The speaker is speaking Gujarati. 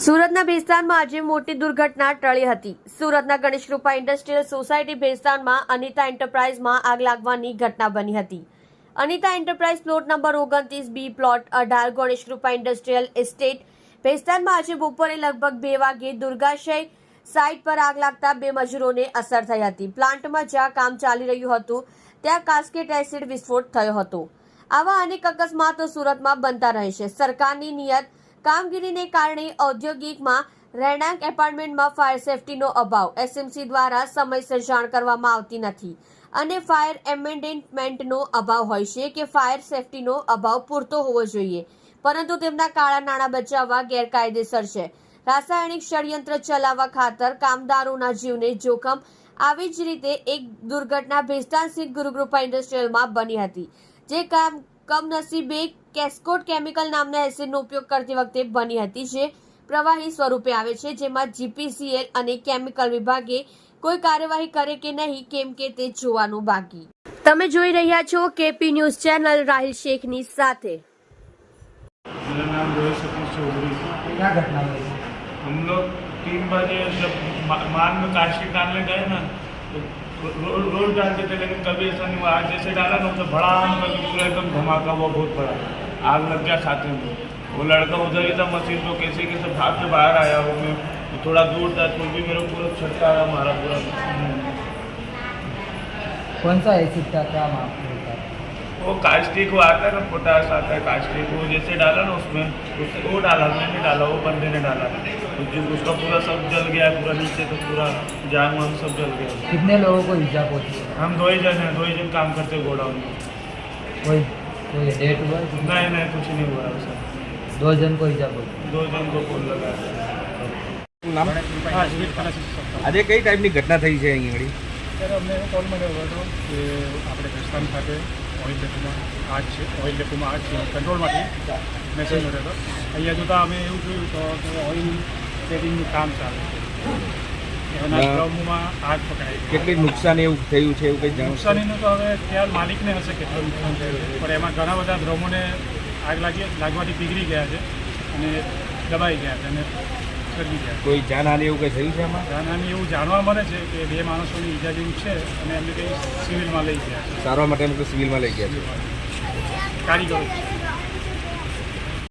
સુરતના ભેસ્તાનમાં આજે મોટી દુર્ઘટના ટળી હતી। સુરતના ગણેશ કૃપા ઇન્ડસ્ટ્રીયલ સોસાયટી ભેસ્તાનમાં અનિતા એન્ટરપ્રાઇઝમાં આગ લાગવાની ઘટના બની હતી। Anita enterprise plot number 29B plot 18 Ganesh Krupa industrial estate ભેસ્તાનમાં આજે બપોરે લગભગ 2 વાગે દુર્ગાશય સાઇટ પર આગ લાગતા 2 મજૂરોને અસર થઈ હતી। પ્લાન્ટમાં જ્યાં કામ ચાલી રહ્યું હતું ત્યાં કાસ્કેટ એસિડ વિસ્ફોટ થયો હતો। આવા અનેક અકસ્માતો સુરતમાં બનતા રહે છે। સરકારની નિયત કામગીરીને કારણે ઔદ્યોગિકમાં રહેણાંક એપાર્ટમેન્ટમાં ફાયર સેફટીનો અભાવ, એસએમસી દ્વારા સમયસર જાણ કરવામાં આવતી નથી અને ફાયર એમેન્ડમેન્ટનો અભાવ હોય છે કે ફાયર સેફટીનો અભાવ પૂરતો હોવો જોઈએ, પરંતુ તેમના કાળા નાણાં બચાવવા ગેરકાયદેસર છે। રાસાયણિક ષડયંત્ર ચલાવવા ખાતર કામદારોના જીવને જોખમ। આવી જ રીતે એક દુર્ઘટના ભેસ્તાન સ્થિત ગુરુકૃપા ઇન્ડસ્ટ્રીયલમાં બની હતી, જે કમનસીબે કેસ્કોટ કેમિકલ નામના એસિડનો ઉપયોગ કરતી વખતે બની હતી, જે પ્રવાહી સ્વરૂપે આવે છે, જેમાં જીપીસીએલ અને કેમિકલ વિભાગે કોઈ કાર્યવાહી કરે કે નહીં, કેમ કે તે જોવાનું બાકી। તમે જોઈ રહ્યા છો કેપી ન્યૂઝ ચેનલ રાહિલ શેખની સાથે। मेरा नाम रोहित सतीश चौधरी। क्या घटना हुई? हम लोग 3 बजे जब मान में काशी डालने गए ना तो रोज डालते थे, लेकिन कभी ऐसा नहीं हुआ। आज जैसे डाला ना तो भड़ाम करके पूरा एकदम धमाका हुआ, बहुत बड़ा आग लग गया साथ में। वो लड़का उधर ही था मशीन तो कैसे कैसे भाग के बाहर आया वो। मैं थोड़ा दूर था तो भी मेरे पूरा छटका आया हमारा पूरा। कौन सा एसिड था, क्या माप होता है? वो कास्टिक वो आता है ना, पोटास आता है कास्टिक, वो जैसे डाला ना उसमें वो डाला, मैंने डाला, वो बंदे ने डाला तो उसका पूरा सब जल गया, पूरा नीचे तो पूरा जान वान सब जल गया। कितने लोगों को इजा पहुंची? हम 2 ही जन हैं, 2 ही जन काम करते गोडाउन में। कोई डेट हुआ? नहीं कुछ नहीं हुआ ऐसा। 2 जन को इजा पहुंची। 2 जन को फोन लगा। આજે કઈ ટાઈપની ઘટના થઈ છે અહીં આગળ? ત્યારે અમને એવો કોલ મળ્યો હતો કે આપણે ભેસ્તાન ખાતે ઓઇલ ડેપોમાં આગ છે, કંટ્રોલમાંથી મેસેજ મળ્યો હતો। અહીંયા જોતાં અમે એવું જોયું તો કે ઓઇલ સેટિંગનું કામ ચાલે છે, એના ડ્રમમાં આગ પકડાઈ ગઈ। કેટલી નુકસાન એવું થયું છે એવું કંઈ જાણો છો? નુકસાનીનું તો હવે ખ્યાલ માલિકને હશે કેટલું નુકસાન થયું છે, પણ એમાં ઘણા બધા ડ્રમોને આગ લાગવાથી પીગળી ગયા છે અને દબાઈ ગયા છે અને સળગી ગયા છે। કોઈ જાનહાનિ એવું કંઈ થયું છે એમાં? જાનહાનિ એવું જાણવા મળે છે કે 2 માણસોની ઈજા જેવું છે અને એમને કંઈ સિવિલમાં લઈ ગયા છે, સારવાર માટે સિવિલમાં લઈ ગયા છે કારીગરો।